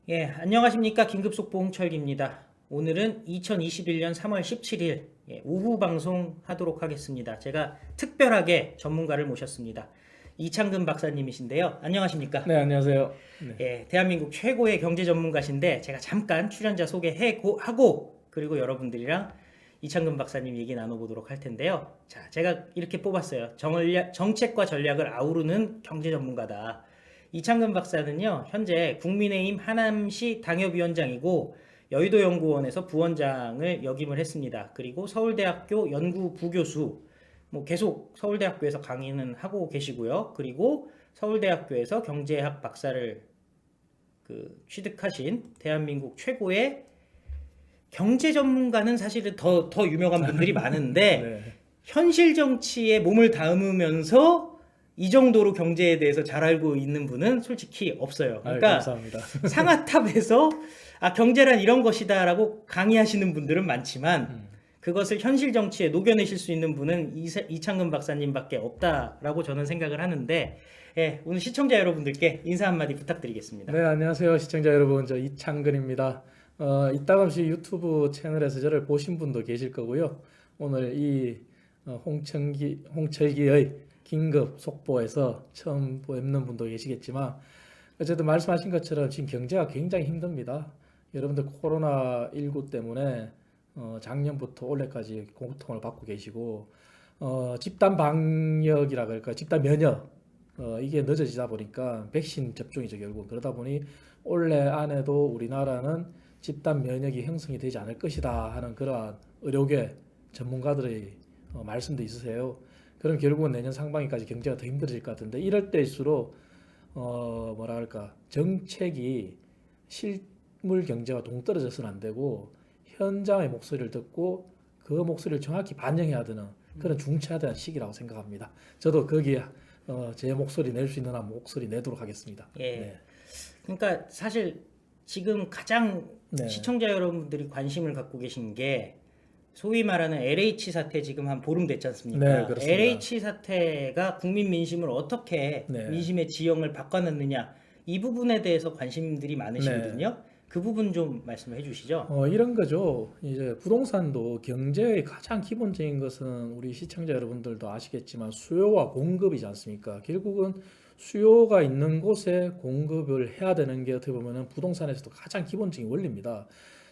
예, 안녕하십니까. 긴급속보 홍철기입니다. 오늘은 2021년 3월 17일 오후 방송 하도록 하겠습니다. 제가 특별하게 전문가를 모셨습니다. 이창근 박사님이신데요. 안녕하십니까? 네, 안녕하세요. 네. 예, 대한민국 최고의 경제 전문가신데 제가 잠깐 출연자 소개하고 그리고 여러분들이랑 이창근 박사님 얘기 나눠보도록 할 텐데요. 자, 제가 이렇게 뽑았어요. 정책과 전략을 아우르는 경제 전문가다. 이창근 박사는요, 현재 국민의힘 하남시 당협위원장이고 여의도연구원에서 부원장을 역임을 했습니다. 그리고 서울대학교 연구 부교수, 계속 서울대학교에서 강의는 하고 계시고요. 그리고 서울대학교에서 경제학 박사를 취득하신 대한민국 최고의 경제 전문가는 사실은 더 유명한 분들이 많은데 네. 현실 정치에 몸을 담으면서 이 정도로 경제에 대해서 잘 알고 있는 분은 솔직히 없어요. 그러니까 감사합니다. 상아탑에서 경제란 이런 것이다라고 강의하시는 분들은 많지만 그것을 현실 정치에 녹여내실 수 있는 분은 이창근 박사님밖에 없다라고 저는 생각을 하는데, 예, 오늘 시청자 여러분들께 인사 한마디 부탁드리겠습니다. 네, 안녕하세요. 시청자 여러분. 저 이창근입니다. 이따금씩 유튜브 채널에서 저를 보신 분도 계실 거고요. 오늘 이 홍철기의 긴급 속보에서 처음 뵙는 분도 계시겠지만 어쨌든 말씀하신 것처럼 지금 경제가 굉장히 힘듭니다. 여러분들 코로나19 때문에 작년부터 올해까지 고통을 받고 계시고 집단 방역이라 그럴까 집단 면역 이게 늦어지다 보니까 백신 접종이죠 결국. 그러다 보니 올해 안에도 우리나라는 집단 면역이 형성이 되지 않을 것이다 하는 그러한 의료계 전문가들의 말씀도 있으세요. 그럼 결국은 내년 상반기까지 경제가 더 힘들어질 것 같은데 이럴 때일수록 뭐라 할까 정책이 실물 경제와 동떨어져서는 안 되고 현장의 목소리를 듣고 그 목소리를 정확히 반영해야 되는 그런 중차대한 시기라고 생각합니다. 저도 거기에 제 목소리 낼 수 있는 한 목소리 내도록 하겠습니다. 예. 네. 그러니까 사실 지금 가장 네. 시청자 여러분들이 관심을 갖고 계신 게 소위 말하는 LH 사태 지금 한 보름 됐지 않습니까? 네, 그렇습니다. LH 사태가 국민 민심을 어떻게 네. 민심의 지형을 바꿔놨느냐 이 부분에 대해서 관심들이 많으시거든요. 그 부분 좀 말씀해 주시죠. 이런 거죠. 이제 부동산도 경제의 가장 기본적인 것은 우리 시청자 여러분들도 아시겠지만 수요와 공급이지 않습니까? 결국은 수요가 있는 곳에 공급을 해야 되는 게 어떻게 보면은 부동산에서도 가장 기본적인 원리입니다.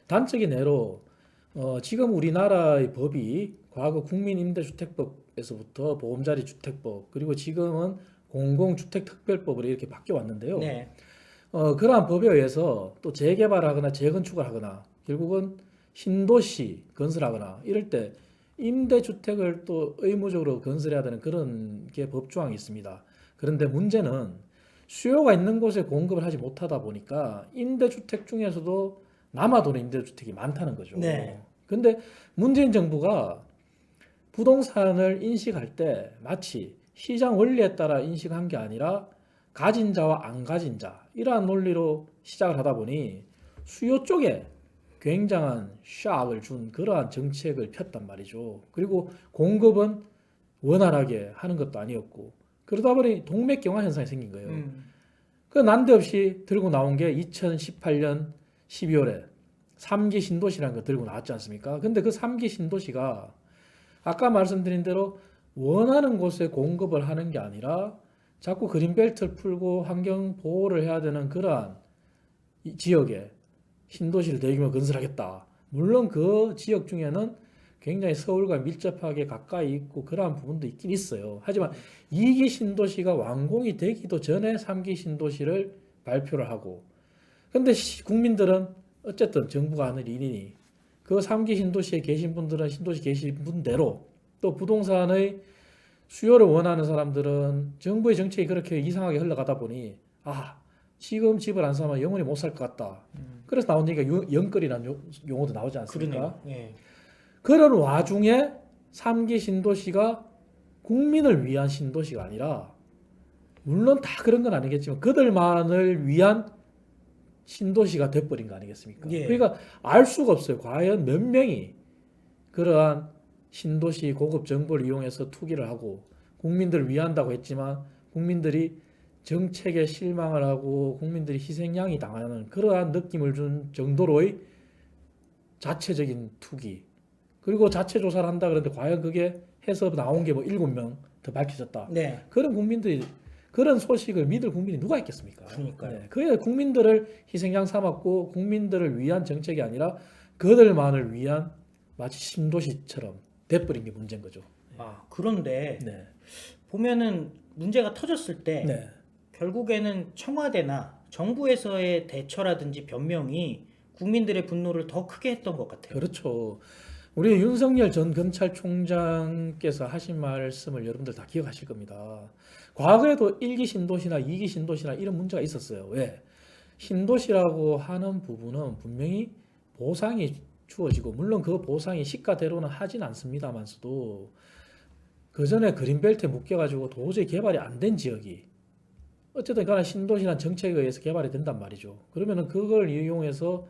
단적인 예로 지금 우리나라의 법이 과거 국민임대주택법에서부터 보금자리주택법 그리고 지금은 공공주택특별법으로 이렇게 바뀌어 왔는데요. 네. 그러한 법에 의해서 또 재개발하거나 재건축을 하거나 결국은 신도시 건설하거나 이럴 때 임대주택을 또 의무적으로 건설해야 되는 그런 게 법조항이 있습니다. 그런데 문제는 수요가 있는 곳에 공급을 하지 못하다 보니까 임대주택 중에서도 남아도는 임대주택이 많다는 거죠. 네. 근데 문재인 정부가 부동산을 인식할 때 마치 시장 원리에 따라 인식한 게 아니라 가진 자와 안 가진 자 이러한 논리로 시작을 하다 보니 수요 쪽에 굉장한 샥을 준 그러한 정책을 폈단 말이죠. 그리고 공급은 원활하게 하는 것도 아니었고 그러다 보니 동맥경화 현상이 생긴 거예요. 그 난데없이 들고 나온 게 2018년 12월에 3기 신도시라는 거 들고 나왔지 않습니까? 근데 그 3기 신도시가 아까 말씀드린 대로 원하는 곳에 공급을 하는 게 아니라 자꾸 그린벨트를 풀고 환경 보호를 해야 되는 그러한 지역에 신도시를 대규모 건설하겠다. 물론 그 지역 중에는 굉장히 서울과 밀접하게 가까이 있고 그러한 부분도 있긴 있어요. 하지만 2기 신도시가 완공이 되기도 전에 3기 신도시를 발표를 하고 근데 국민들은 어쨌든 정부가 하는 일이니 그 3기 신도시에 계신 분들은 신도시 계신 분대로 또 부동산의 수요를 원하는 사람들은 정부의 정책이 그렇게 이상하게 흘러가다 보니 지금 집을 안 사면 영원히 못 살 것 같다. 그래서 나온 얘기가 영끌이라는 용어도 나오지 않습니까? 예. 그런 와중에 3기 신도시가 국민을 위한 신도시가 아니라 물론 다 그런 건 아니겠지만 그들만을 위한 신도시가 돼버린 거 아니겠습니까? 예. 그러니까 알 수가 없어요. 과연 몇 명이 그러한 신도시 고급 정보를 이용해서 투기를 하고 국민들을 위한다고 했지만 국민들이 정책에 실망을 하고 국민들이 희생양이 당하는 그러한 느낌을 준 정도로의 자체적인 투기. 그리고 자체 조사를 한다 그러는데 과연 그게 해서 나온 게 뭐 7명 더 밝혀졌다. 네. 그런 국민들이 그런 소식을 믿을 국민이 누가 있겠습니까? 그러니까요. 그게 국민들을 희생양 삼았고 국민들을 위한 정책이 아니라 그들만을 위한 마치 신도시처럼 돼버린 게 문제인 거죠. 아, 그런데 네. 보면은 문제가 터졌을 때 네. 결국에는 청와대나 정부에서의 대처라든지 변명이 국민들의 분노를 더 크게 했던 것 같아요. 그렇죠. 우리 윤석열 전 검찰총장께서 하신 말씀을 여러분들 다 기억하실 겁니다. 과거에도 1기 신도시나 2기 신도시나 이런 문제가 있었어요. 왜? 신도시라고 하는 부분은 분명히 보상이 주어지고 물론 그 보상이 시가대로는 하진 않습니다만서도 그 전에 그린벨트에 묶여가지고 도저히 개발이 안 된 지역이 어쨌든 간에 신도시란 정책에 의해서 개발이 된단 말이죠. 그러면은 그걸 이용해서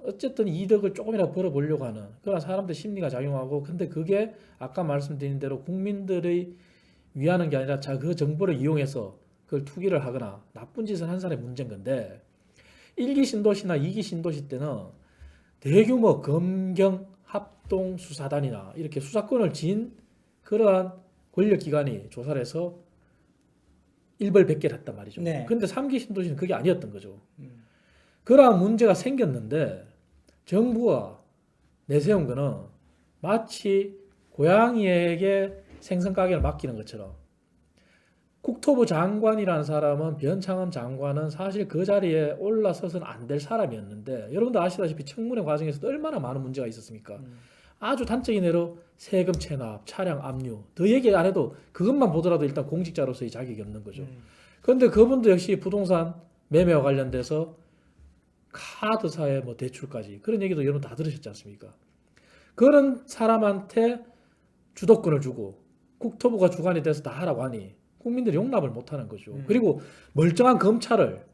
어쨌든 이득을 조금이라도 벌어보려고 하는 그런 사람들 심리가 작용하고 근데 그게 아까 말씀드린 대로 국민들의 위하는 게 아니라 그 정보를 이용해서 그걸 투기를 하거나 나쁜 짓을 한 사람의 문제인 건데 1기 신도시나 2기 신도시 때는 대규모 검경 합동 수사단이나 이렇게 수사권을 진 그러한 권력기관이 조사를 해서 일벌백계를 했단 말이죠. 네. 근데 3기 신도시는 그게 아니었던 거죠. 그러한 문제가 생겼는데 정부가 내세운 거는 마치 고양이에게 생선 가게를 맡기는 것처럼 국토부 장관이라는 사람은 변창흠 장관은 사실 그 자리에 올라서서는 안 될 사람이었는데 여러분도 아시다시피 청문회 과정에서도 얼마나 많은 문제가 있었습니까? 아주 단적인 예로 세금 체납, 차량 압류 더 얘기 안 해도 그것만 보더라도 일단 공직자로서의 자격이 없는 거죠. 그런데 그분도 역시 부동산 매매와 관련돼서 카드사의 뭐 대출까지 그런 얘기도 여러분 다 들으셨지 않습니까? 그런 사람한테 주도권을 주고 국토부가 주관이 돼서 다 하라고 하니 국민들이 용납을 못하는 거죠. 그리고 멀쩡한 검찰을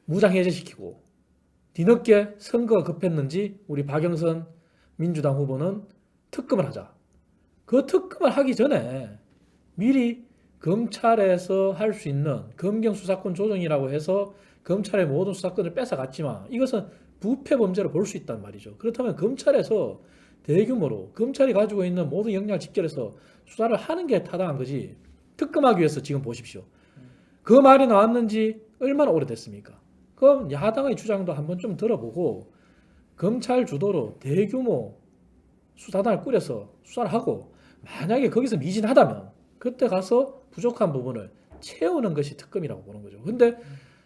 무장해제시키고 뒤늦게 선거가 급했는지 우리 박영선 민주당 후보는 특검을 하자. 그 특검을 하기 전에 미리 검찰에서 할 수 있는 검경 수사권 조정이라고 해서 검찰의 모든 수사권을 뺏어갔지만 이것은 부패 범죄로 볼 수 있단 말이죠. 그렇다면 검찰에서 대규모로 검찰이 가지고 있는 모든 역량을 집결해서 수사를 하는 게 타당한 거지 특검하기 위해서 지금 보십시오. 그 말이 나왔는지 얼마나 오래됐습니까? 그럼 야당의 주장도 한번 좀 들어보고 검찰 주도로 대규모 수사단을 꾸려서 수사를 하고 만약에 거기서 미진하다면 그때 가서 부족한 부분을 채우는 것이 특검이라고 보는 거죠. 근데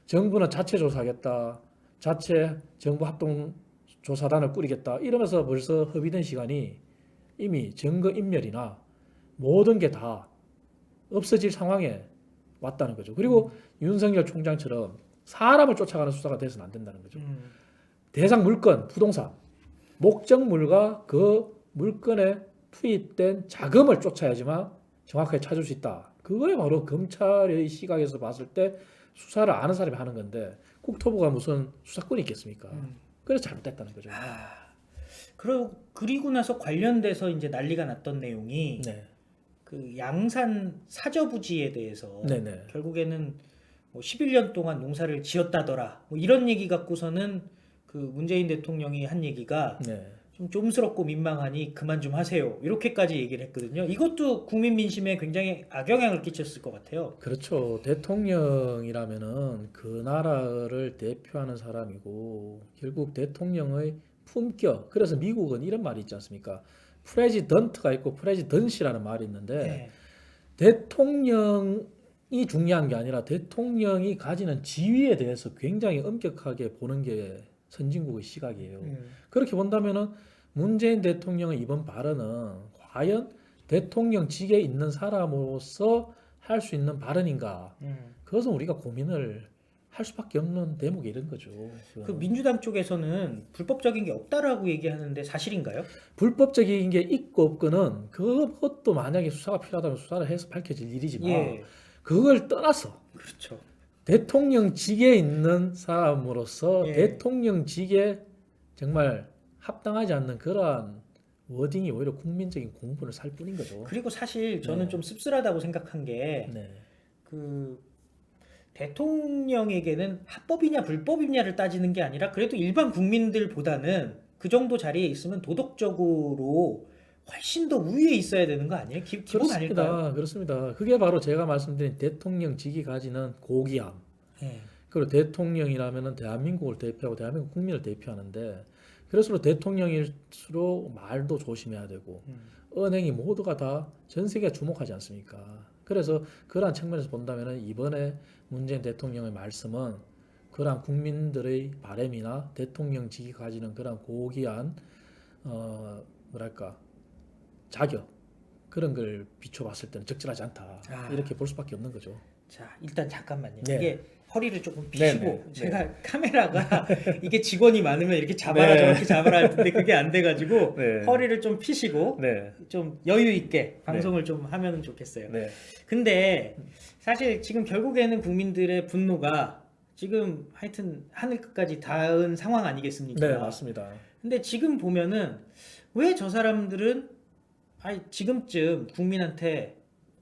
정부는 자체 조사하겠다. 자체 정부 합동 조사단을 꾸리겠다. 이러면서 벌써 허비된 시간이 이미 증거인멸이나 모든 게 다 없어질 상황에 왔다는 거죠. 그리고 윤석열 총장처럼 사람을 쫓아가는 수사가 돼서는 안 된다는 거죠. 대상 물건, 부동산, 목적물과 그 물건에 투입된 자금을 쫓아야지만 정확하게 찾을 수 있다. 그거에 바로 검찰의 시각에서 봤을 때 수사를 아는 사람이 하는 건데 국토부가 무슨 수사권이 있겠습니까? 그래서 잘못됐다는 거죠. 그리고 나서 관련돼서 이제 난리가 났던 내용이 네. 그 양산 사저부지에 대해서 네네. 결국에는 뭐 11년 동안 농사를 지었다더라. 뭐 이런 얘기 갖고서는 그 문재인 대통령이 한 얘기가 네. 좀 좀스럽고 민망하니 그만 좀 하세요. 이렇게까지 얘기를 했거든요. 이것도 국민 민심에 굉장히 악영향을 끼쳤을 것 같아요. 그렇죠. 대통령이라면은 그 나라를 대표하는 사람이고 결국 대통령의 품격. 그래서 미국은 이런 말이 있지 않습니까? 프레지던트가 있고 프레지던시라는 말이 있는데 네. 대통령이 중요한 게 아니라 대통령이 가지는 지위에 대해서 굉장히 엄격하게 보는 게 선진국의 시각이에요. 그렇게 본다면은 문재인 대통령의 이번 발언은 과연 대통령직에 있는 사람으로서 할 수 있는 발언인가? 그것은 우리가 고민을 할 수밖에 없는 대목이 이런 거죠. 그 민주당 쪽에서는 불법적인 게 없다라고 얘기하는데 사실인가요? 불법적인 게 있고 없고는 그것도 만약에 수사가 필요하다면 수사를 해서 밝혀질 일이지만 예. 그걸 떠나서 그렇죠. 대통령직에 있는 사람으로서 예. 대통령직에 정말 합당하지 않는 그러한 워딩이 오히려 국민적인 공분을 살 뿐인 거죠. 그리고 사실 저는 네. 좀 씁쓸하다고 생각한 게 네. 그 대통령에게는 합법이냐 불법이냐를 따지는 게 아니라 그래도 일반 국민들보다는 그 정도 자리에 있으면 도덕적으로 훨씬 더 우위에 있어야 되는 거 아니에요? 기본 아닐까요? 그렇습니다. 그게 바로 제가 말씀드린 대통령직이 가지는 고귀함. 예. 그리고 대통령이라면은 대한민국을 대표하고 대한민국 국민을 대표하는데 그래서 대통령일수록 말도 조심해야 되고 언행이 모두가 다 전 세계가 주목하지 않습니까? 그래서 그러한 측면에서 본다면은 이번에 문재인 대통령의 말씀은 그러한 국민들의 바람이나 대통령직이 가지는 그러한 고귀한 뭐랄까 자격 그런 걸 비춰봤을 때는 적절하지 않다 이렇게 볼 수밖에 없는 거죠. 자, 일단 잠깐만요. 네. 이게 허리를 조금 펴시고 네. 제가 카메라가 이게 직원이 많으면 이렇게 잡아라 네. 저렇게 잡아라 할 텐데 그게 안 돼가지고 네. 허리를 좀 피시고 네. 좀 여유 있게 방송을 좀 하면 좋겠어요. 네. 근데 사실 지금 결국에는 국민들의 분노가 지금 하여튼 하늘 끝까지 닿은 상황 아니겠습니까? 네, 맞습니다. 근데 지금 보면은 왜 저 사람들은 지금쯤 국민한테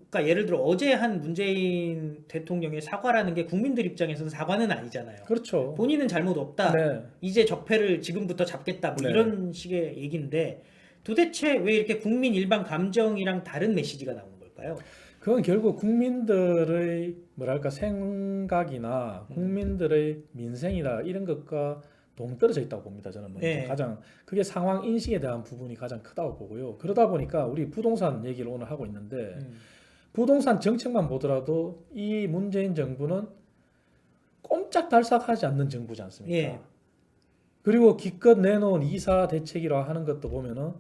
그러니까 예를 들어 어제 한 문재인 대통령의 사과라는 게 국민들 입장에서는 사과는 아니잖아요. 그렇죠. 본인은 잘못 없다. 네. 이제 적폐를 지금부터 잡겠다. 뭐 네. 이런 식의 얘기인데 도대체 왜 이렇게 국민 일반 감정이랑 다른 메시지가 나오는 걸까요? 그건 결국 국민들의 뭐랄까 생각이나 국민들의 민생이나 이런 것과 동떨어져 있다고 봅니다. 저는 먼저 네. 가장 그게 상황 인식에 대한 부분이 가장 크다고 보고요. 그러다 보니까 우리 부동산 얘기를 오늘 하고 있는데 부동산 정책만 보더라도 이 문재인 정부는 꼼짝달싹하지 않는 정부지 않습니까? 예. 그리고 기껏 내놓은 이사 대책이라 하는 것도 보면은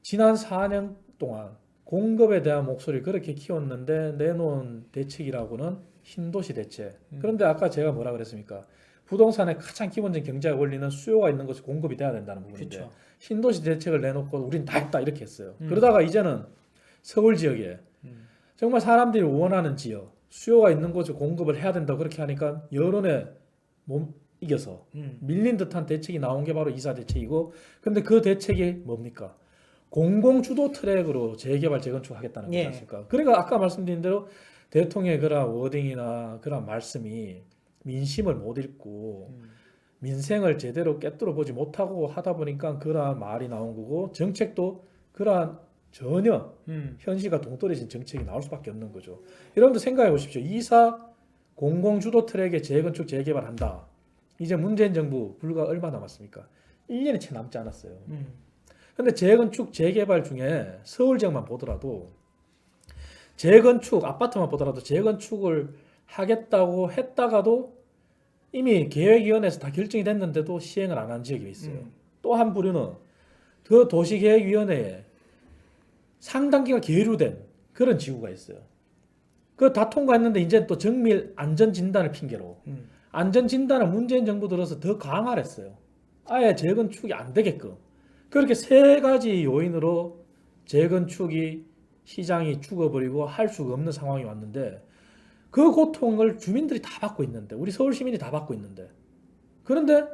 지난 4년 동안 공급에 대한 목소리를 그렇게 키웠는데 내놓은 대책이라고는 신도시 대책. 그런데 아까 제가 뭐라 그랬습니까? 부동산의 가장 기본적인 경제학 원리는 수요가 있는 것이 공급이 돼야 된다는 부분인데 그렇죠. 신도시 대책을 내놓고 우린 다 했다 이렇게 했어요. 그러다가 이제는 서울 지역에 정말 사람들이 원하는 지역, 수요가 있는 곳에 공급을 해야 된다 그렇게 하니까 여론에 못 이겨서 밀린 듯한 대책이 나온 게 바로 이사 대책이고 근데 그 대책이 뭡니까? 공공주도 트랙으로 재개발 재건축 하겠다는 거지 예. 않습니까? 그러니까 아까 말씀드린 대로 대통령의 그런 워딩이나 그런 말씀이 민심을 못 읽고 민생을 제대로 꿰뚫어 보지 못하고 하다 보니까 그러한 말이 나온 거고 정책도 그러한 전혀 현실과 동떨어진 정책이 나올 수밖에 없는 거죠. 여러분들 생각해 보십시오. 이사 공공주도 트랙에 재건축 재개발한다. 이제 문재인 정부 불과 얼마 남았습니까? 1년이 채 남지 않았어요. 근데 재건축 재개발 중에 서울 지역만 보더라도 재건축 아파트만 보더라도 재건축을 하겠다고 했다가도 이미 계획위원회에서 다 결정이 됐는데도 시행을 안 한 지역이 있어요. 또 한 부류는 그 도시계획위원회에 상당기가 계류된 그런 지구가 있어요. 그 다 통과했는데 이제 또 정밀 안전진단을 핑계로 안전진단을 문재인 정부 들어서 더 강화를 했어요. 아예 재건축이 안 되게끔. 그렇게 세 가지 요인으로 재건축이 시장이 죽어버리고 할 수가 없는 상황이 왔는데 그 고통을 주민들이 다 받고 있는데 우리 서울 시민이 다 받고 있는데 그런데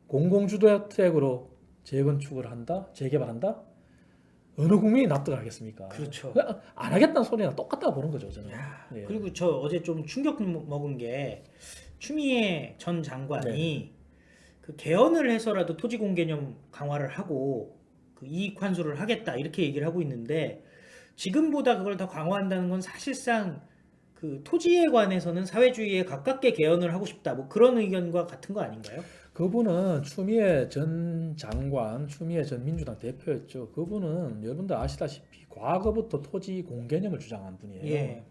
공공주도 트랙으로 재건축을 한다? 재개발한다? 어느 국민이 납득을 하겠습니까? 그렇죠. 안 하겠다는 소리랑 똑같다고 보는 거죠, 저는. 예. 그리고 저 어제 좀 충격 먹은 게 추미애 전 장관이 그 개헌을 해서라도 토지 공개념 강화를 하고 그 이익 환수를 하겠다 이렇게 얘기를 하고 있는데 지금보다 그걸 더 강화한다는 건 사실상 그 토지에 관해서는 사회주의에 가깝게 개헌을 하고 싶다 뭐 그런 의견과 같은 거 아닌가요? 그분은 추미애 전 장관, 추미애 전 민주당 대표였죠. 그분은 여러분들 아시다시피 과거부터 토지 공개념을 주장한 분이에요. 예.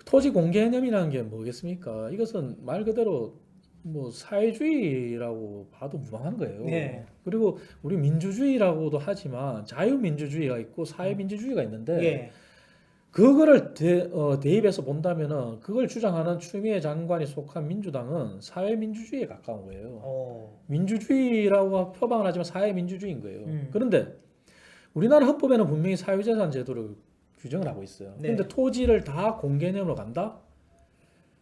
토지 공개념이라는 게 뭐겠습니까? 이것은 말 그대로 뭐 사회주의라고 봐도 무방한 거예요. 예. 그리고 우리 민주주의라고도 하지만 자유민주주의가 있고 사회민주주의가 있는데 예. 그거를 대입해서 본다면은 그걸 주장하는 추미애 장관이 속한 민주당은 사회민주주의에 가까운 거예요. 민주주의라고 표방을 하지만 사회민주주의인 거예요. 그런데 우리나라 헌법에는 분명히 사유재산 제도를 규정을 하고 있어요. 네. 그런데 토지를 다 공개념으로 간다?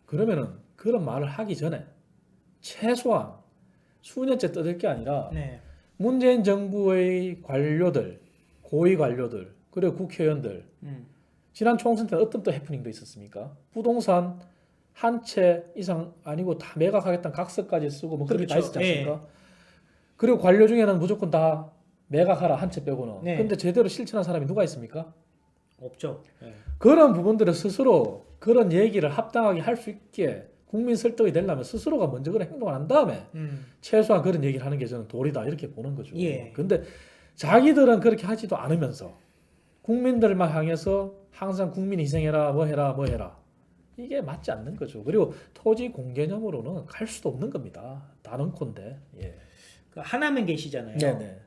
그러면은 그런 말을 하기 전에 최소한 수년째 떠들 게 아니라 네. 문재인 정부의 관료들, 고위 관료들, 그리고 국회의원들 지난 총선 때 어떤 또 해프닝도 있었습니까? 부동산 한 채 이상 아니고 다 매각하겠다는 각서까지 쓰고 뭐 그렇게 다 그렇죠. 있었지 않습니까? 그리고 관료 중에는 무조건 다 매각하라 한 채 빼고는. 네. 근데 제대로 실천한 사람이 누가 있습니까? 없죠. 예. 그런 부분들을 스스로 그런 얘기를 합당하게 할 수 있게 국민 설득이 되려면 스스로가 먼저 그런 행동을 한 다음에 최소한 그런 얘기를 하는 게 저는 도리다 이렇게 보는 거죠. 예. 근데 자기들은 그렇게 하지도 않으면서 국민들만 향해서 항상 국민 희생해라 뭐 해라 뭐 해라 이게 맞지 않는 거죠. 그리고 토지 공개념으로는 갈 수도 없는 겁니다. 다른 콘데. 예. 그 하남에 계시잖아요. 네네.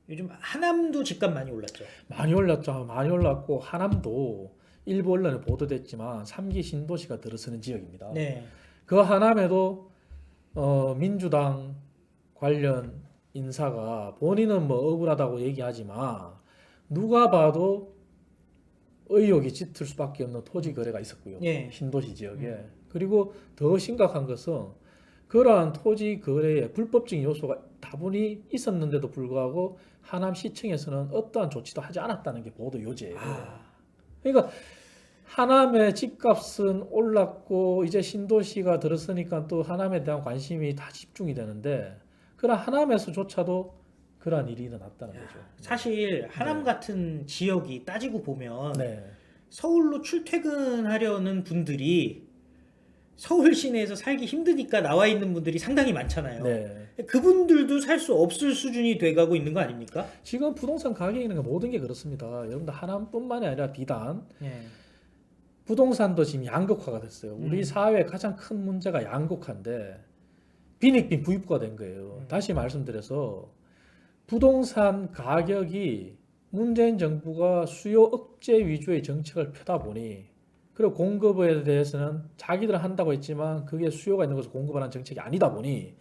요즘 하남도 집값 많이 올랐죠. 많이 올랐죠. 많이 올랐고 하남도 일부 언론에 보도됐지만 3기 신도시가 들어서는 지역입니다. 네. 그 하남에도 민주당 관련 인사가 본인은 뭐 억울하다고 얘기하지만 누가 봐도 의혹이 짙을 수밖에 없는 토지 거래가 있었고요. 예. 신도시 지역에. 그리고 더 심각한 것은 그러한 토지 거래에 불법적인 요소가 다분히 있었는데도 불구하고 하남시청에서는 어떠한 조치도 하지 않았다는 게 보도 요지예요. 그러니까 하남의 집값은 올랐고 이제 신도시가 들었으니까 또 하남에 대한 관심이 다 집중이 되는데 그런 하남에서조차도 그러한 일이 일어났다는 거죠. 사실 하남 네. 같은 지역이 따지고 보면 네. 서울로 출퇴근하려는 분들이 서울 시내에서 살기 힘드니까 나와 있는 분들이 상당히 많잖아요. 네. 그분들도 살 수 없을 수준이 돼가고 있는 거 아닙니까? 지금 부동산 가격이라는 게 모든 게 그렇습니다. 여러분들 하남뿐만이 아니라 비단 예. 부동산도 지금 양극화가 됐어요. 우리 사회의 가장 큰 문제가 양극화인데 빈익빈 부익부가 된 거예요. 다시 말씀드려서 부동산 가격이 문재인 정부가 수요 억제 위주의 정책을 펴다 보니 그리고 공급에 대해서는 자기들은 한다고 했지만 그게 수요가 있는 것을 공급하는 정책이 아니다 보니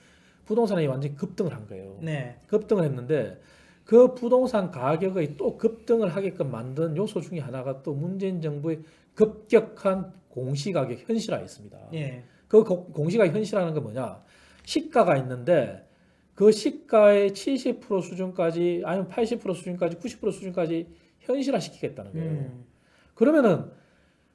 부동산이 완전히 급등을 한 거예요. 네. 급등을 했는데 그 부동산 가격의 또 급등을 하게끔 만든 요소 중에 하나가 또 문재인 정부의 급격한 공시가격 현실화가 있습니다. 예. 그 공시가격 현실화는 게 뭐냐? 시가가 있는데 그 시가의 70% 수준까지 아니면 80% 수준까지 90% 수준까지 현실화 시키겠다는 거예요. 그러면은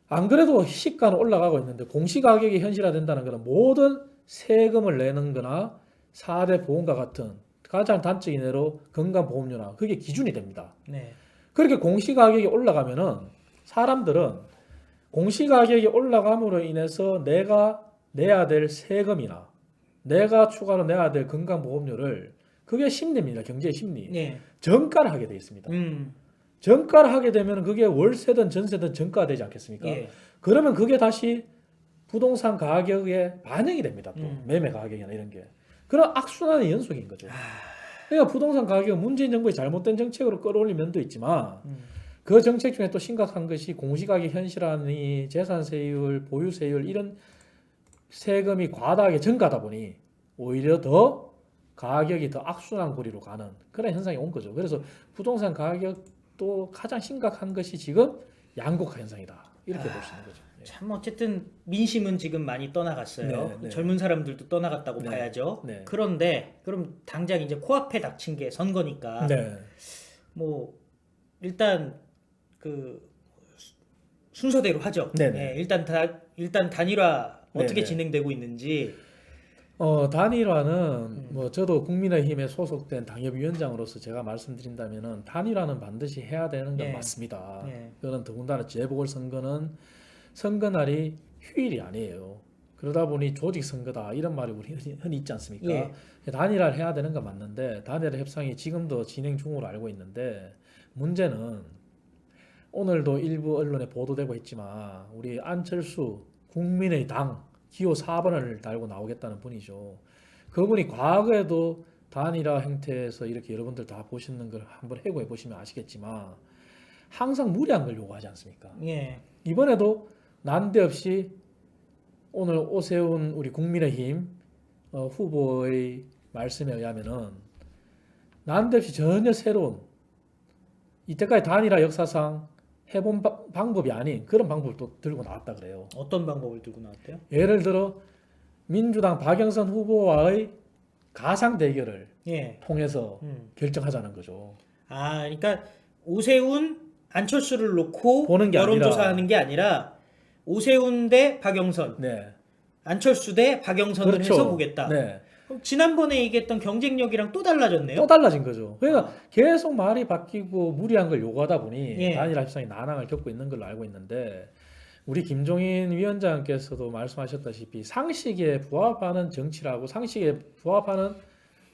안 그래도 시가는 올라가고 있는데 공시가격이 현실화된다는 것은 모든 세금을 내는 거나 4대 보험과 같은 가장 단적인 예로 건강보험료나 그게 기준이 됩니다. 네. 그렇게 공시가격이 올라가면은 사람들은 공시가격이 올라감으로 인해서 내가 내야 될 세금이나 내가 추가로 내야 될 건강보험료를 그게 심리입니다. 경제의 심리. 예. 정가를 하게 돼 있습니다. 정가를 하게 되면 그게 월세든 전세든 정가가 되지 않겠습니까? 예. 그러면 그게 다시 부동산 가격에 반영이 됩니다. 또 매매 가격이나 이런 게. 그런 악순환의 연속인 거죠. 그러니까 부동산 가격은 문재인 정부의 잘못된 정책으로 끌어올린 면도 있지만 그 정책 중에 또 심각한 것이 공시가격 현실화니 재산세율, 보유세율 이런 세금이 과다하게 증가하다 보니 오히려 더 가격이 더 악순환 고리로 가는 그런 현상이 온 거죠. 그래서 부동산 가격도 가장 심각한 것이 지금 양극화 현상이다. 이렇게 볼 수 있는 거죠. 예. 참 어쨌든 민심은 지금 많이 떠나갔어요. 네, 네. 젊은 사람들도 떠나갔다고 네, 봐야죠. 네. 그런데 그럼 당장 이제 코앞에 닥친 게 선거니까 네. 뭐 일단 그 순서대로 하죠. 네, 네. 예, 일단 단일화 네, 어떻게 네. 진행되고 있는지. 단일화는 뭐 저도 국민의힘에 소속된 당협위원장으로서 제가 말씀드린다면은 단일화는 반드시 해야 되는 건 예. 맞습니다. 예. 그거는 더군다나 재보궐선거는 선거날이 휴일이 아니에요. 그러다 보니 조직 선거다 이런 말이 우리 흔히 있지 않습니까? 예. 단일화를 해야 되는 건 맞는데 단일화 협상이 지금도 진행 중으로 알고 있는데 문제는 오늘도 일부 언론에 보도되고 있지만 우리 안철수 국민의당 기호 4번을 달고 나오겠다는 분이죠. 그분이 과거에도 단일화 행태에서 이렇게 여러분들 다 보시는 걸 한번 해고해 보시면 아시겠지만 항상 무리한 걸 요구하지 않습니까? 예. 이번에도 난데없이 오늘 오세훈 우리 국민의힘 후보의 말씀에 의하면은 난데없이 전혀 새로운 이때까지 단일화 역사상 해본 방법이 아닌 그런 방법을 또 들고 나왔다 그래요. 어떤 방법을 들고 나왔대요? 예를 들어 민주당 박영선 후보와의 가상 대결을 예. 통해서 결정하자는 거죠. 아, 그러니까 오세훈, 안철수를 놓고 보는 게 여론조사하는 게 아니라 오세훈 대 박영선. 네. 안철수 대 박영선을 그렇죠. 해서 보겠다. 네. 그럼 지난번에 얘기했던 경쟁력이랑 또 달라졌네요. 또 달라진 거죠. 그러니까 계속 말이 바뀌고 무리한 걸 요구하다 보니 예. 단일화 협상이 난항을 겪고 있는 걸로 알고 있는데 우리 김종인 위원장께서도 말씀하셨다시피 상식에 부합하는 정치라고 상식에 부합하는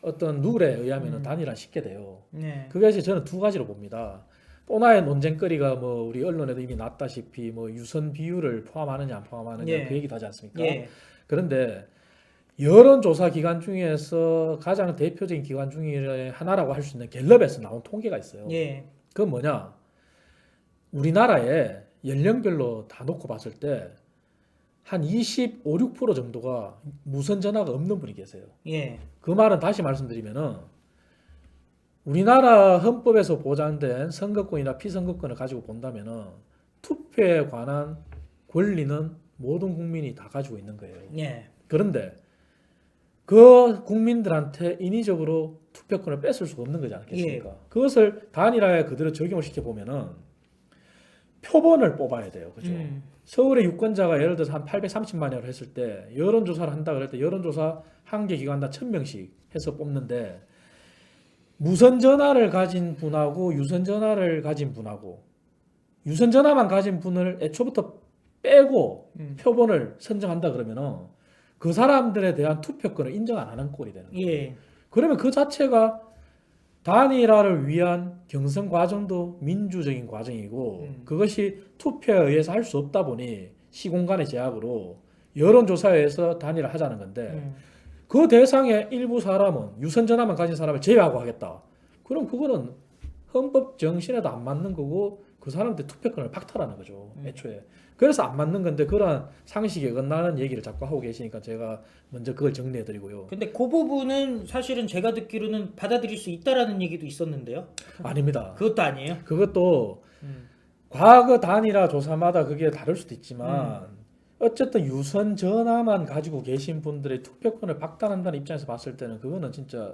어떤 룰에 의하면 단일화 쉽게 돼요. 네. 그것이 저는 두 가지로 봅니다. 또 하나의 논쟁거리가 뭐 우리 언론에도 이미 났다시피 뭐 유선 비율을 포함하느냐 안 포함하느냐 예. 그 얘기도 하지 않습니까? 예. 그런데 여론조사 기관 중에서 가장 대표적인 기관 중에 하나라고 할 수 있는 갤럽에서 나온 통계가 있어요. 예. 그건 뭐냐? 우리나라에 연령별로 다 놓고 봤을 때 한 25, 6% 정도가 무선 전화가 없는 분이 계세요. 예. 그 말은 다시 말씀드리면은 우리나라 헌법에서 보장된 선거권이나 피선거권을 가지고 본다면은 투표에 관한 권리는 모든 국민이 다 가지고 있는 거예요. 예. 그런데 그 국민들한테 인위적으로 투표권을 뺏을 수가 없는 거지 않겠습니까? 그것을 단일화에 그대로 적용을 시켜 보면은 표본을 뽑아야 돼요. 그죠? 서울의 유권자가 예를 들어서 한 830만이라고 했을 때 여론조사를 한다 그럴 때 여론조사 한 개 기관당 1000명씩 해서 뽑는데 무선 전화를 가진 분하고 유선 전화를 가진 분하고 유선 전화만 가진 분을 애초부터 빼고 표본을 선정한다 그러면은 그 사람들에 대한 투표권을 인정 안 하는 꼴이 되는 거예요. 예. 그러면 그 자체가 단일화를 위한 경선 과정도 민주적인 과정이고 그것이 투표에 의해서 할 수 없다 보니 시공간의 제약으로 여론조사에 의해서 단일화 하자는 건데 그 대상의 일부 사람은 유선 전화만 가진 사람을 제외하고 하겠다. 그럼 그거는 헌법 정신에도 안 맞는 거고 그 사람들 투표권을 박탈하는 거죠. 애초에. 그래서 안 맞는 건데 그런 상식에 어긋나는 얘기를 자꾸 하고 계시니까 제가 먼저 그걸 정리해 드리고요. 근데 그 부분은 사실은 제가 듣기로는 받아들일 수 있다라는 얘기도 있었는데요. 아닙니다. 그것도 아니에요. 그것도 과거 단일화 조사마다 그게 다를 수도 있지만 어쨌든 유선 전화만 가지고 계신 분들의 투표권을 박탈한다는 입장에서 봤을 때는 그거는 진짜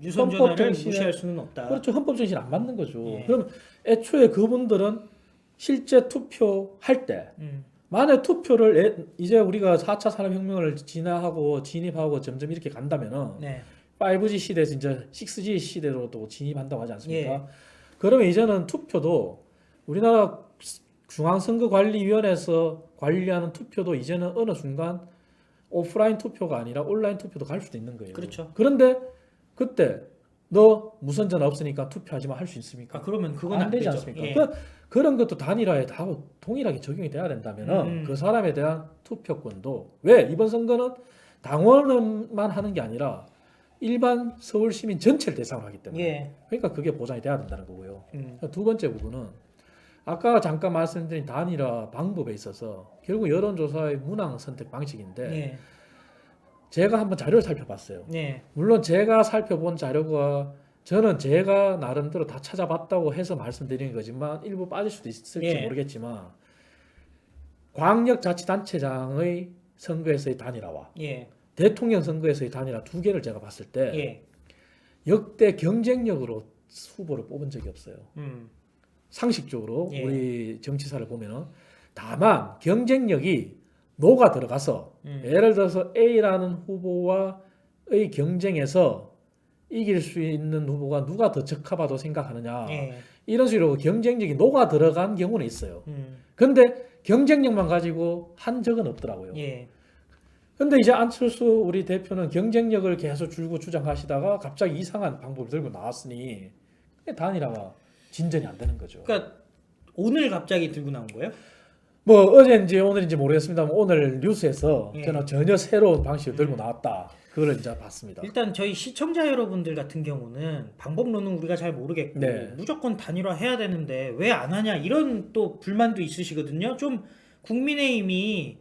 유선 헌법 전화를 정신에- 무시할 수는 없다. 그렇죠. 헌법 정신 안 맞는 거죠. 예. 그럼 애초에 그분들은 실제 투표할 때 만약 투표를 이제 우리가 4차 산업혁명을 진입하고 점점 이렇게 간다면은 네. 5G 시대에서 이제 6G 시대로 또 진입한다고 하지 않습니까? 예. 그러면 이제는 투표도 우리나라 중앙선거관리위원회에서 관리하는 투표도 이제는 어느 순간 오프라인 투표가 아니라 온라인 투표도 갈 수도 있는 거예요. 그렇죠. 그런데 그때 너 무선 전화 없으니까 투표하지 마 할 수 있습니까? 아 그러면 그건 안 되지 되죠. 않습니까? 예. 그런 것도 단일화에 다 동일하게 적용이 돼야 된다면은 그 사람에 대한 투표권도 왜 이번 선거는 당원만 하는 게 아니라 일반 서울 시민 전체를 대상으로 하기 때문에 예. 그러니까 그게 보장이 돼야 된다는 거고요. 음. 두 번째 부분은 아까 잠깐 말씀드린 단일화 방법에 있어서 결국 여론조사의 문항 선택 방식인데 예. 제가 한번 자료를 살펴봤어요. 예. 물론 제가 살펴본 자료가 저는 제가 나름대로 다 찾아봤다고 해서 말씀드리는 거지만 일부 빠질 수도 있을지 예. 모르겠지만 광역자치단체장의 선거에서의 단일화와 예. 대통령 선거에서의 단일화 두 개를 제가 봤을 때 예. 역대 경쟁력으로 후보를 뽑은 적이 없어요. 상식적으로 예. 우리 정치사를 보면은 다만 경쟁력이 녹아 들어가서 예를 들어서 A라는 후보와의 경쟁에서 이길 수 있는 후보가 누가 더 적합하다고 생각하느냐 예. 이런 식으로 경쟁력이 녹아 들어간 경우는 있어요. 근데 경쟁력만 가지고 한 적은 없더라고요. 예. 근데 이제 안철수 우리 대표는 경쟁력을 계속 줄고 주장하시다가 갑자기 이상한 방법을 들고 나왔으니 단일화가 진전이 안 되는 거죠. 그러니까 오늘 갑자기 들고 나온 거예요? 뭐 어제인지 오늘인지 모르겠습니다만 오늘 뉴스에서 예. 저는 전혀 새로운 방식을 들고 나왔다. 그걸 이제 봤습니다. 일단 저희 시청자 여러분들 같은 경우는 방법론은 우리가 잘 모르겠고 네. 무조건 단일화 해야 되는데 왜 안 하냐 이런 또 불만도 있으시거든요. 좀 국민의힘이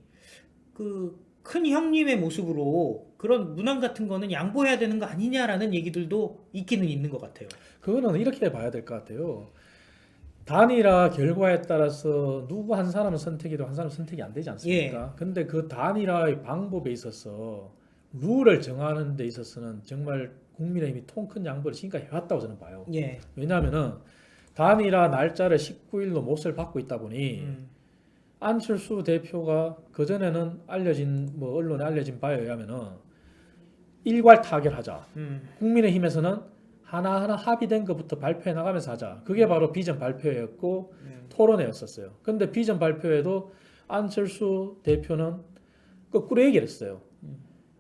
그 큰 형님의 모습으로 그런 문항 같은 거는 양보해야 되는 거 아니냐라는 얘기들도 있기는 있는 것 같아요. 그거는 이렇게 봐야 될 것 같아요. 단일화 결과에 따라서 누구 한 사람은 선택이 되고 한 사람은 선택이 안 되지 않습니까? 근데 그 단일화의 방법에 있어서 룰을 정하는 데 있어서는 정말 국민의힘이 통 큰 양보를 지금까지 해왔다고 저는 봐요. 예. 왜냐하면은 단일화 날짜를 19일로 못을 받고 있다 보니 안철수 대표가 그 전에는 알려진 뭐 언론에 알려진 바에 의하면은 일괄 타결하자. 국민의힘에서는 하나하나 합의된 것부터 발표해 나가면서 하자. 그게 바로 비전 발표회였고 토론회였었어요. 근데 비전 발표회도 안철수 대표는 거꾸로 얘기를 했어요.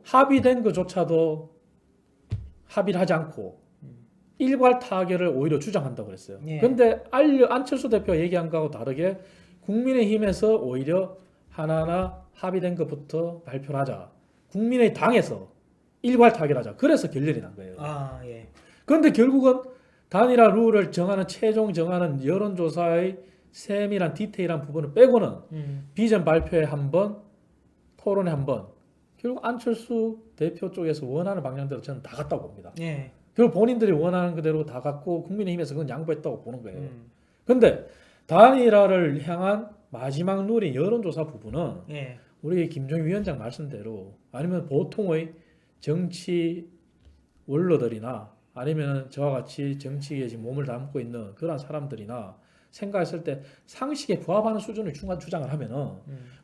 합의된 것조차도 합의를 하지 않고 일괄 타결을 오히려 주장한다고 그랬어요. 예. 근데 안철수 대표가 얘기한 거하고 다르게 국민의힘에서 오히려 하나하나 합의된 것부터 발표를 하자. 국민의당에서 일괄 타결하자. 그래서 결렬이 난 거예요. 아, 예. 그런데 결국은 단일화 룰을 정하는 최종 정하는 여론조사의 세밀한 디테일한 부분을 빼고는 비전 발표에 한 번, 토론에 한 번, 결국 안철수 대표 쪽에서 원하는 방향대로 저는 다 갔다고 봅니다. 예. 결국 본인들이 원하는 그대로 다 갔고 국민의힘에서 그건 양보했다고 보는 거예요. 근데 단일화를 향한 마지막 룰인 여론조사 부분은 예. 우리 김종인 위원장 말씀대로 아니면 보통의 정치 원로들이나 아니면 저와 같이 정치에 지금 몸을 담고 있는 그런 사람들이나 생각했을 때 상식에 부합하는 수준의 중간 주장을 하면은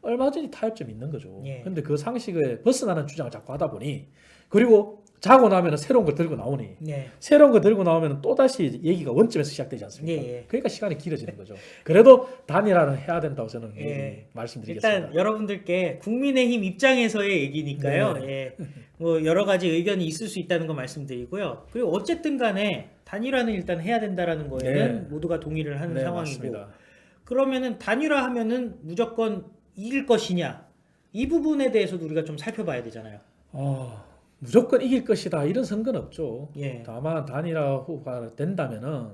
얼마든지 타협점이 있는 거죠. 예. 근데 그 상식에 벗어나는 주장을 자꾸 하다 보니 그리고 자고 나면은 새로운 걸 들고 나오니 예. 새로운 거 들고 나오면 또 다시 얘기가 원점에서 시작되지 않습니까? 예, 예. 그러니까 시간이 길어지는 거죠. 그래도 단일화는 해야 된다고 저는 예. 말씀드리겠습니다. 일단 여러분들께 국민의힘 입장에서의 얘기니까요. 네. 예. 뭐 여러 가지 의견이 있을 수 있다는 거 말씀드리고요. 그리고 어쨌든 간에 단일화는 일단 해야 된다라는 거에는 네. 모두가 동의를 하는 네, 상황이고. 맞습니다. 그러면은 단일화하면은 무조건 이길 것이냐? 이 부분에 대해서도 우리가 좀 살펴봐야 되잖아요. 무조건 이길 것이다 이런 선거는 없죠. 예. 다만 단일화가 된다면은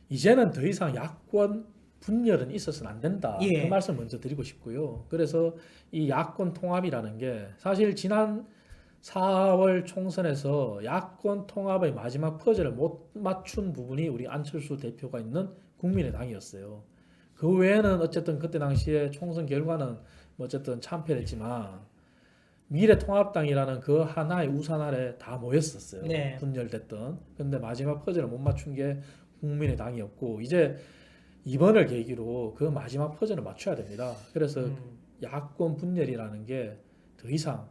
이제는 더 이상 야권 분열은 있어서는 안 된다. 예. 그 말씀 먼저 드리고 싶고요. 그래서 이 야권 통합이라는 게 사실 지난 4월 총선에서 야권 통합의 마지막 퍼즐을 못 맞춘 부분이 우리 안철수 대표가 있는 국민의당이었어요. 그 외에는 어쨌든 그때 당시에 총선 결과는 뭐 어쨌든 참패했지만 미래통합당이라는 그 하나의 우산 아래 다 모였었어요. 네. 분열됐던. 근데 마지막 퍼즐을 못 맞춘 게 국민의당이었고 이제 이번을 계기로 그 마지막 퍼즐을 맞춰야 됩니다. 그래서 야권 분열이라는 게 더 이상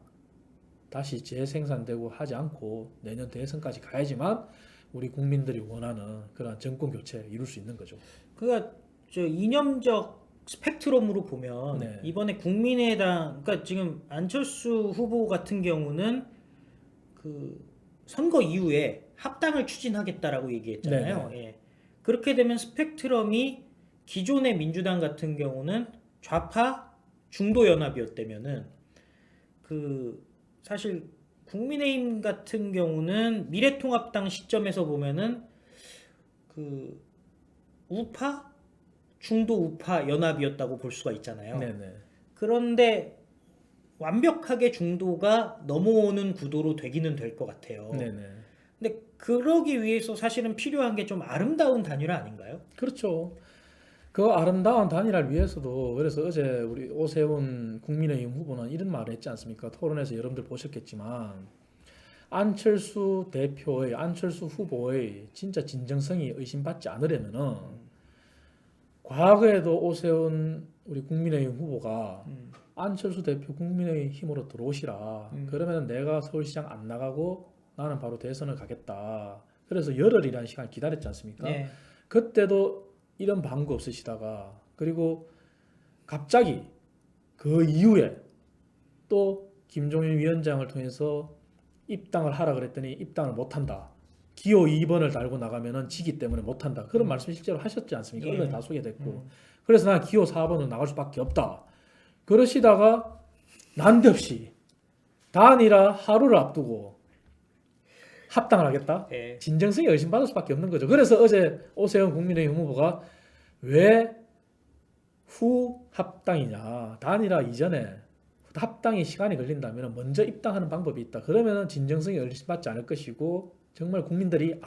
다시 재생산되고 하지 않고 내년 대선까지 가야지만 우리 국민들이 원하는 그런 정권 교체를 이룰 수 있는 거죠. 그러니까 저 이념적 스펙트럼으로 보면 네. 이번에 국민의당, 그러니까 지금 안철수 후보 같은 경우는 그 선거 이후에 합당을 추진하겠다라고 얘기했잖아요. 예. 그렇게 되면 스펙트럼이 기존의 민주당 같은 경우는 좌파 중도 연합이었다면은 그 사실 국민의힘 같은 경우는 미래통합당 시점에서 보면은 그 우파 중도 우파 연합이었다고 볼 수가 있잖아요. 네네. 그런데 완벽하게 중도가 넘어오는 구도로 되기는 될 것 같아요. 네네. 근데 그러기 위해서 사실은 필요한 게 좀 아름다운 단일화 아닌가요? 그렇죠. 그 아름다운 단일화를 위해서도 그래서 어제 우리 오세훈 국민의힘 후보는 이런 말을 했지 않습니까? 토론에서 여러분들 보셨겠지만 안철수 대표의 안철수 후보의 진짜 진정성이 의심받지 않으려면은 과거에도 오세훈 우리 국민의힘 후보가 안철수 대표 국민의힘으로 들어오시라. 그러면 내가 서울시장 안 나가고 나는 바로 대선을 가겠다. 그래서 열흘이라는 시간을 기다렸지 않습니까? 네. 그때도 이런 방구 없으시다가 그리고 갑자기 그 이후에 또 김종인 위원장을 통해서 입당을 하라 그랬더니 입당을 못한다. 기호 2번을 달고 나가면은 지기 때문에 못한다. 그런 말씀 실제로 하셨지 않습니까? 예. 언론에 다 소개됐고. 그래서 난 기호 4번으로 나갈 수밖에 없다. 그러시다가 난데없이 단일화 하루를 앞두고 합당을 하겠다? 네. 진정성이 의심받을 수밖에 없는 거죠. 그래서 어제 오세훈 국민의힘 후보가 왜 후 합당이냐, 단일화 이전에 합당이 시간이 걸린다면 먼저 입당하는 방법이 있다. 그러면 진정성이 의심받지 않을 것이고 정말 국민들이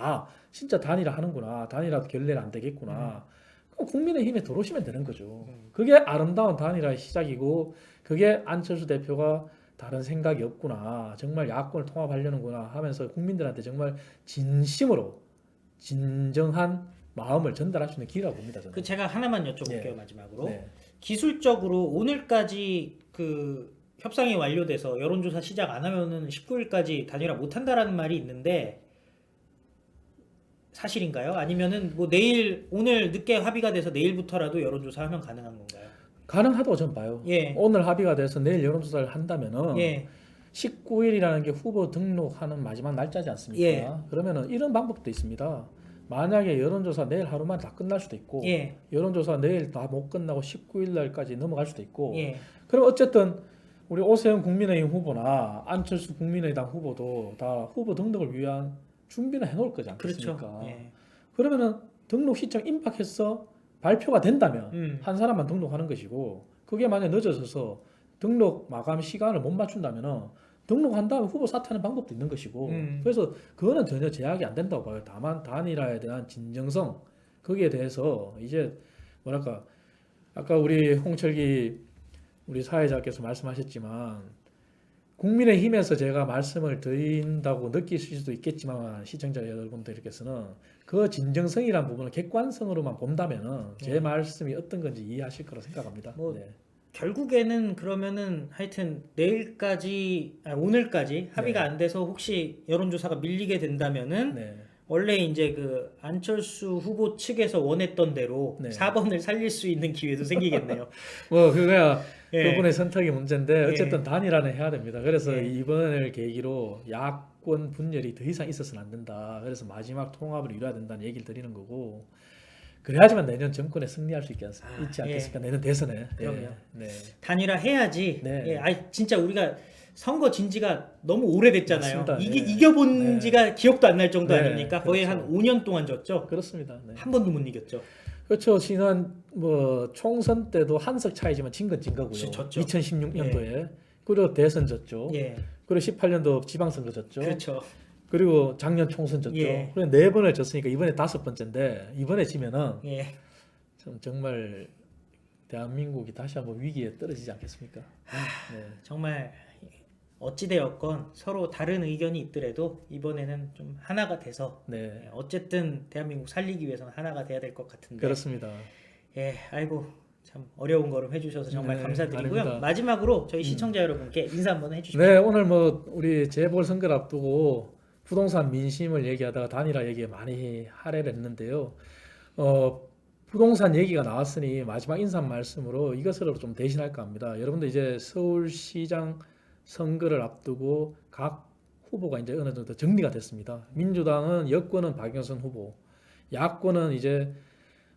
진짜 단일화 하는구나, 단일화 결례는 안 되겠구나. 그럼 국민의힘에 들어오시면 되는 거죠. 그게 아름다운 단일화의 시작이고 그게 안철수 대표가 다른 생각이 없구나, 정말 야권을 통합하려는구나 하면서 국민들한테 정말 진심으로 진정한 마음을 전달할 수 있는 기회라고 봅니다. 저는. 그 제가 하나만 여쭤볼게요. 예. 마지막으로. 네. 기술적으로 오늘까지 그 협상이 완료돼서 여론조사 시작 안 하면은 19일까지 단일화 못 한다라는 말이 있는데 사실인가요? 아니면은 뭐 내일 오늘 늦게 합의가 돼서 내일부터라도 여론조사 하면 가능한 건가요? 가능하다고 저는 봐요. 예. 오늘 합의가 돼서 내일 여론조사를 한다면은 예. 19일이라는 게 후보 등록하는 마지막 날짜지 않습니까? 예. 그러면은 이런 방법도 있습니다. 만약에 여론조사 내일 하루만 다 끝날 수도 있고 예. 여론조사 내일 다 못 끝나고 19일 날까지 넘어갈 수도 있고 예. 그럼 어쨌든 우리 오세훈 국민의힘 후보나 안철수 국민의당 후보도 다 후보 등록을 위한 준비는 해놓을 거지 않겠습니까? 그렇죠. 예. 그러면은 등록 시점 임박해서 발표가 된다면 음. 한 사람만 등록하는 것이고 그게 만약 늦어져서 등록 마감 시간을 못 맞춘다면은 등록한 다음에 후보 사퇴하는 방법도 있는 것이고 그래서 그거는 전혀 제약이 안 된다고 봐요. 다만 단일화에 대한 진정성 거기에 대해서 이제 뭐랄까 아까 우리 홍철기 우리 사회자께서 말씀하셨지만 국민의힘에서 제가 말씀을 드린다고 느끼실 수도 있겠지만 시청자 여러분들께서는 그 진정성이란 부분을 객관성으로만 본다면은 제 말씀이 어떤 건지 이해하실 거라 생각합니다. 뭐 네. 결국에는 그러면은 하여튼 내일까지 오늘까지 합의가 안 돼서 혹시 여론조사가 밀리게 된다면은 네. 원래 이제 그 안철수 후보 측에서 원했던 대로 네. 4번을 살릴 수 있는 기회도 생기겠네요. 뭐 그거야 예. 그분의 선택이 문제인데 어쨌든 예. 단일화는 해야 됩니다. 그래서 예. 이번을 계기로 야권 분열이 더 이상 있어서는 안 된다. 그래서 마지막 통합을 이뤄야 된다는 얘기를 드리는 거고 그래야지만 내년 정권에 승리할 수 있지 않겠습니까? 예. 내년 대선에. 그럼요. 예. 네. 단일화 해야지. 네. 예, 아니 진짜 우리가 선거 진지가 너무 오래됐잖아요. 맞습니다. 네. 이겨본 네. 지가 기억도 안 날 정도 네, 아닙니까? 거의 그렇죠. 한 5년 동안 졌죠. 그렇습니다. 네. 한 번도 못 이겼죠. 그렇죠. 지난 뭐 총선 때도 한석 차이지만 진 건 진 거고요. 졌죠. 2016년도에 그리고 대선 졌죠. 예, 그리고 18년도 지방선거 졌죠. 그렇죠. 그리고 작년 총선 졌죠. 예. 그리고 4번을 졌으니까 이번에 5번째인데 이번에 지면은 예, 참 정말 대한민국이 다시 한번 위기에 떨어지지 않겠습니까? 네. 정말 어찌되었건 서로 다른 의견이 있더라도 이번에는 좀 하나가 돼서 네. 어쨌든 대한민국 살리기 위해서는 하나가 돼야 될 것 같은데. 그렇습니다. 예, 아이고 참 어려운 거를 해주셔서 정말 네, 감사드리고요. 아닙니다. 마지막으로 저희 시청자 여러분께 인사 한번 해주십시오. 네, 오늘 뭐 우리 재보궐 선거를 앞두고 부동산 민심을 얘기하다가 단일화 얘기 많이 하려고 했는데요. 부동산 얘기가 나왔으니 마지막 인사 말씀으로 이것으로 좀 대신할까 합니다. 여러분들 이제 서울시장 선거를 앞두고 각 후보가 이제 어느 정도 정리가 됐습니다. 민주당은 여권은 박영선 후보, 야권은 이제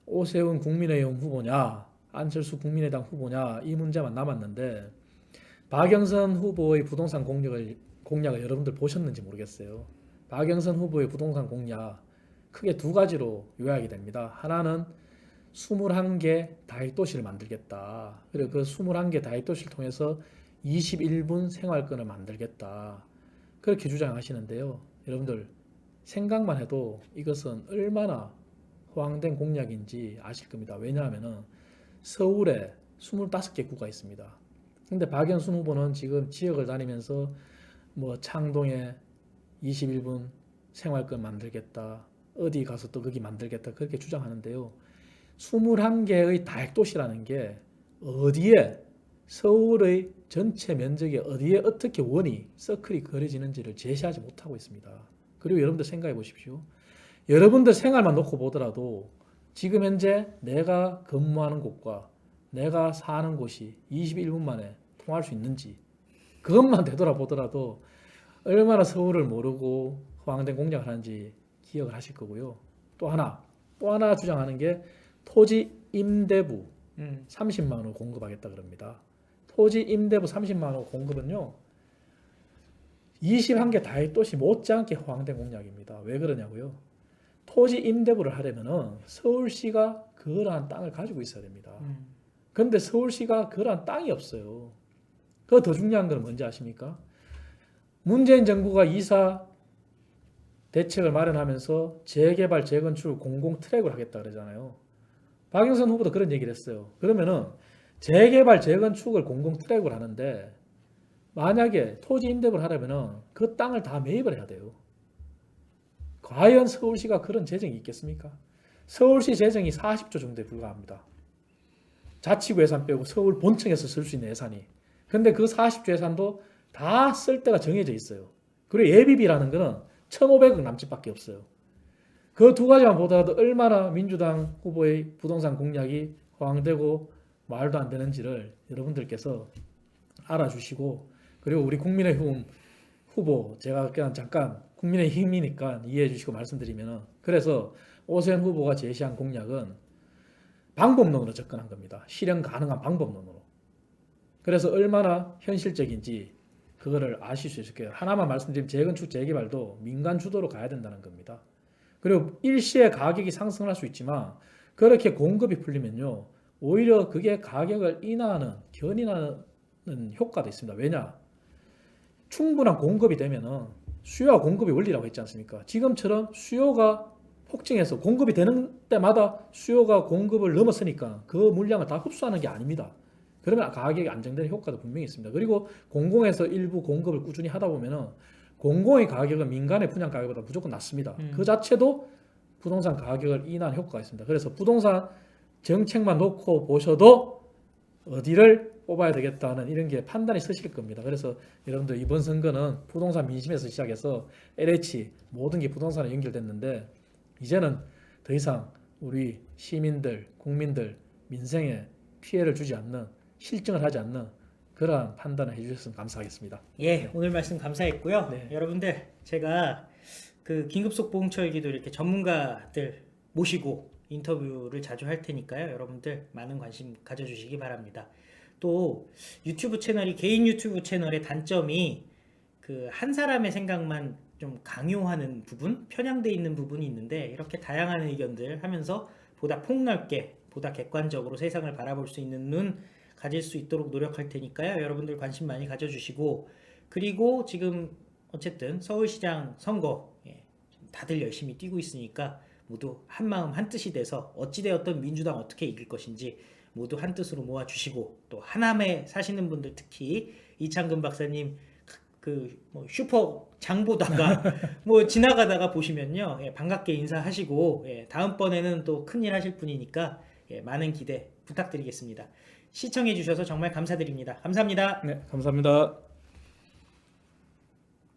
오세훈 국민의힘 후보냐, 안철수 국민의당 후보냐 이 문제만 남았는데 박영선 후보의 부동산 공약을 여러분들 보셨는지 모르겠어요. 박영선 후보의 부동산 공약 크게 두 가지로 요약이 됩니다. 하나는 21개 다익도시를 만들겠다. 그리고 그 21개 다익도시를 통해서 21분 생활권을 만들겠다. 그렇게 주장하시는데요. 여러분들 생각만 해도 이것은 얼마나 허황된 공약인지 아실 겁니다. 왜냐하면 서울에 25개 구가 있습니다. 근데 박영순 후보는 지금 지역을 다니면서 뭐 창동에 21분 생활권 만들겠다. 어디 가서 또 거기 만들겠다. 그렇게 주장하는데요. 21개의 다액도시라는 게 어디에 서울의 전체 면적에 어디에 어떻게 원이 서클이 그려지는지를 제시하지 못하고 있습니다. 그리고 여러분들 생각해 보십시오. 여러분들 생활만 놓고 보더라도 지금 현재 내가 근무하는 곳과 내가 사는 곳이 21분 만에 통할 수 있는지 그것만 되돌아보더라도 얼마나 서울을 모르고 허황된 공약을 하는지 기억을 하실 거고요. 또 하나 주장하는 게 토지 임대부 30만 원 공급하겠다 그럽니다. 토지 임대부 30만 원 공급은요. 21개 다윗도시 못지않게 허황된 공약입니다. 왜 그러냐고요? 토지 임대부를 하려면은 서울시가 그러한 땅을 가지고 있어야 됩니다. 그런데 서울시가 그러한 땅이 없어요. 그 더 중요한 건 뭔지 아십니까? 문재인 정부가 이사 대책을 마련하면서 재개발, 재건축 공공 트랙을 하겠다 그러잖아요. 박영선 후보도 그런 얘기를 했어요. 그러면은 재개발, 재건축을 공공 트랙을 하는데 만약에 토지 임대를 하려면은 그 땅을 다 매입을 해야 돼요. 과연 서울시가 그런 재정이 있겠습니까? 서울시 재정이 40조 정도에 불과합니다. 자치구 예산 빼고 서울 본청에서 쓸 수 있는 예산이. 근데 그 40조 예산도 다 쓸 때가 정해져 있어요. 그리고 예비비라는 거는 1,500억 남짓밖에 없어요. 그 두 가지만 보더라도 얼마나 민주당 후보의 부동산 공약이 허황되고 말도 안 되는지를 여러분들께서 알아주시고, 그리고 우리 국민의힘 후보, 제가 그냥 잠깐 국민의힘이니까 이해해 주시고 말씀드리면, 그래서 오세훈 후보가 제시한 공약은 방법론으로 접근한 겁니다. 실현 가능한 방법론으로. 그래서 얼마나 현실적인지 그거를 아실 수 있을 거예요. 하나만 말씀드리면 재건축 재개발도 민간 주도로 가야 된다는 겁니다. 그리고 일시에 가격이 상승할 수 있지만 그렇게 공급이 풀리면요, 오히려 그게 가격을 인하하는, 견인하는 효과도 있습니다. 왜냐? 충분한 공급이 되면은 수요와 공급의 원리라고 했지 않습니까? 지금처럼 수요가 폭증해서 공급이 되는 때마다 수요가 공급을 넘었으니까 그 물량을 다 흡수하는 게 아닙니다. 그러면 가격이 안정되는 효과도 분명히 있습니다. 그리고 공공에서 일부 공급을 꾸준히 하다 보면은 공공의 가격은 민간의 분양 가격보다 무조건 낮습니다. 그 자체도 부동산 가격을 인하하는 효과가 있습니다. 그래서 부동산 정책만 놓고 보셔도 어디를 뽑아야 되겠다는 이런 게 판단이 서실 겁니다. 그래서 여러분들 이번 선거는 부동산 민심에서 시작해서 LH 모든 게 부동산에 연결됐는데, 이제는 더 이상 우리 시민들, 국민들 민생에 피해를 주지 않는, 실증을 하지 않는 그러한 판단을 해주셨으면 감사하겠습니다. 예, 오늘 말씀 감사했고요. 네. 여러분들, 제가 그 긴급속보홍철기도 이렇게 전문가들 모시고 인터뷰를 자주 할 테니까요. 여러분들 많은 관심 가져주시기 바랍니다. 또 유튜브 채널이, 개인 유튜브 채널의 단점이 그 한 사람의 생각만 좀 강요하는 부분, 편향돼 있는 부분이 있는데, 이렇게 다양한 의견들 하면서 보다 폭넓게, 보다 객관적으로 세상을 바라볼 수 있는 눈 가질 수 있도록 노력할 테니까요. 여러분들 관심 많이 가져주시고, 그리고 지금 어쨌든 서울시장 선거, 다들 열심히 뛰고 있으니까 모두 한 마음 한 뜻이 돼서 어찌되었던 민주당 어떻게 이길 것인지 모두 한 뜻으로 모아주시고, 또 하남에 사시는 분들 특히 이창근 박사님 뭐 슈퍼 장 보다가 뭐 지나가다가 보시면요, 반갑게 인사하시고, 다음번에는 또 큰일 하실 분이니까 많은 기대 부탁드리겠습니다. 시청해 주셔서 정말 감사드립니다. 감사합니다. 네, 감사합니다.